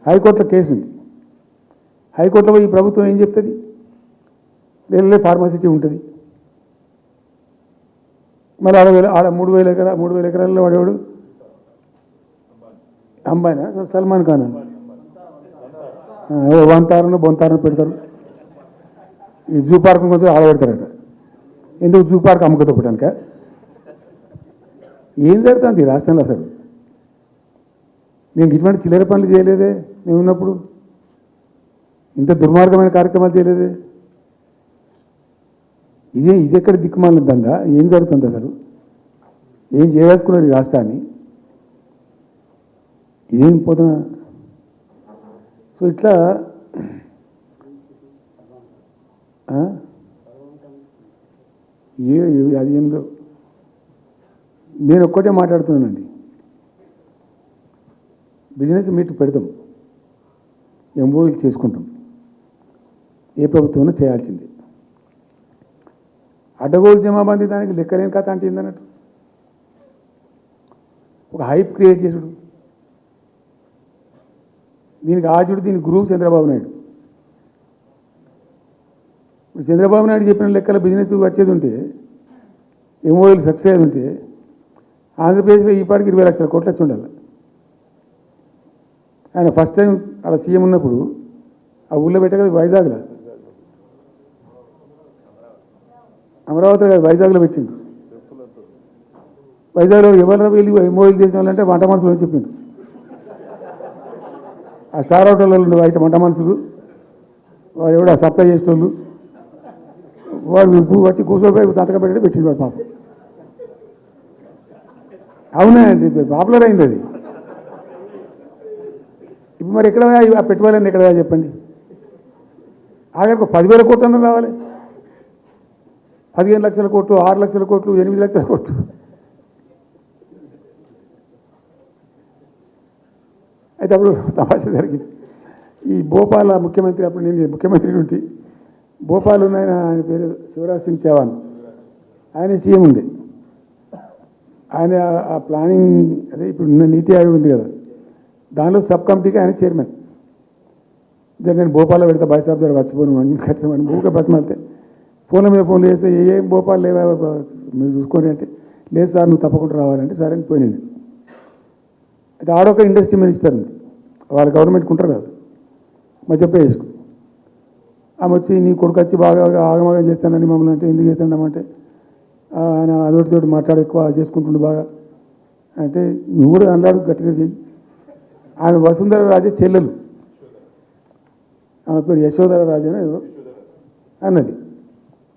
హైకోర్టులో కేసు ఉంది. హైకోర్టులో పోయి ఈ ప్రభుత్వం ఏం చెప్తుంది? లేదు ఫార్మాసిటీ ఉంటుంది. మరి ఆడ 3,000 ఎకరాల్లో వాడేవాడు అంబాయినా సల్మాన్ ఖాన్ వంతారను బొంతారను పెడతారు. ఈ జూ పార్క్ కొంచెం ఆడబెడతారట. ఎందుకు జూ పార్క్ అమ్ముకతో పెట్టానుక? ఏం జరుగుతుంది రాష్ట్రంలో? అసలు మేము ఇటువంటి చిల్లర పనులు చేయలేదే. మేము ఉన్నప్పుడు ఇంత దుర్మార్గమైన కార్యక్రమాలు చేయలేదే. ఇది ఎక్కడ దిక్కుమాలిన దందా? ఏం జరుగుతుంది అసలు? ఏం చేయదలుచుకున్నారు ఈ రాష్ట్రాన్ని? ఇదేం పోతున్నా? సో ఇట్లా అది ఏందో నేను ఒక్కటే మాట్లాడుతున్నానండి. బిజినెస్ మీట్ పెడతాం, ఎంఓయూలు చేసుకుంటాం. ఏ ప్రభుత్వం చేయాల్సింది. అడ్డగోలు జమాబందీ దానికి లెక్కలేని కథ అంటే ఏందన్నట్టు ఒక హైప్ క్రియేట్ చేసుడు. దీనికి ఆచుడు, దీనికి గురువు చంద్రబాబు నాయుడు. ఇప్పుడు చంద్రబాబు నాయుడు చెప్పిన లెక్కల బిజినెస్ వచ్చేది ఉంటే, ఎంఓయూలు సక్సెస్ అయ్యేది ఉంటే ఆంధ్రప్రదేశ్లో ఈ పాటికి 20 లక్షల కోట్లు వచ్చి ఉండాలి. ఆయన ఫస్ట్ టైం అలా సీఎం ఉన్నప్పుడు ఆ ఊళ్ళో పెట్టే కదా వైజాగ్లో, అమరావతిలో కాదు వైజాగ్లో పెట్టిండు. వైజాగ్లో ఎవరు వెళ్ళి ఎంఓయూలు చేసిన వాళ్ళంటే వంట మనుషులు అని చెప్పిండు. ఆ స్టార్ హోటల్లో ఉండే బయట వంట మనుషులు, వాడు ఎవడు ఆ సప్లై చేసేటోళ్ళు, వాడు వచ్చి కూర్చోపోయి సంతకం పెట్టి పెట్టిండు వాడు పాపం. అవునా అండి, పాపులర్ అయింది అది. ఇప్పుడు మరి ఎక్కడ ఆ పెట్టుబడులన్నీ ఎక్కడ చెప్పండి? ఆఖరికి 10,000 కోట్లు అన్న రావాలి. 15 లక్షల కోట్లు, 6 లక్షల కోట్లు, 8 లక్షల కోట్లు. అయితే అప్పుడు తమాషా జరిగింది. ఈ భోపాల్ ముఖ్యమంత్రి, అప్పుడు నేను ముఖ్యమంత్రి నుండి భోపాల్ ఉన్న ఆయన పేరు శివరాజ్ సింగ్ చౌహాన్, ఆయన సీఎం ఉండే. ఆయన ఆ ప్లానింగ్ అదే ఇప్పుడు నీతి ఆయోగ్ ఉంది కదా, దానిలో సబ్ కమిటీకి ఆయన చైర్మన్. నేను భోపాల్లో పెడితే బాయ్సాబ్ గారు వచ్చిపోను ఖచ్చితంగా ఊరికే బతిమాలితే ఫోన్ల మీద ఫోన్లు చేస్తే ఏం భోపాల్ లేవా మీరు చూసుకోండి అంటే, లేదు సార్ నువ్వు తప్పకుండా రావాలంటే సరే అని పోయినండి. అయితే ఆడొక ఇండస్ట్రీ మినిస్టర్ ఉంది, వాళ్ళ గవర్నమెంట్కి ఉంటారు కదా, మరి చెప్పే చేసుకో. ఆమె వచ్చి నీ కొడుకు వచ్చి బాగా ఆగమాగం చేస్తానని మమ్మల్ని అంటే ఎందుకు చేస్తాడమంటే, ఆయన అదొకటితోటి మాట్లాడి ఎక్కువ చేసుకుంటుండు బాగా అంటే, నువ్వు కూడా అన్నాడు గట్టిగా చెయ్యి. ఆమె వసుంధర రాజే చెల్లెలు, ఆమె పేరు యశోధర రాజే అన్నది.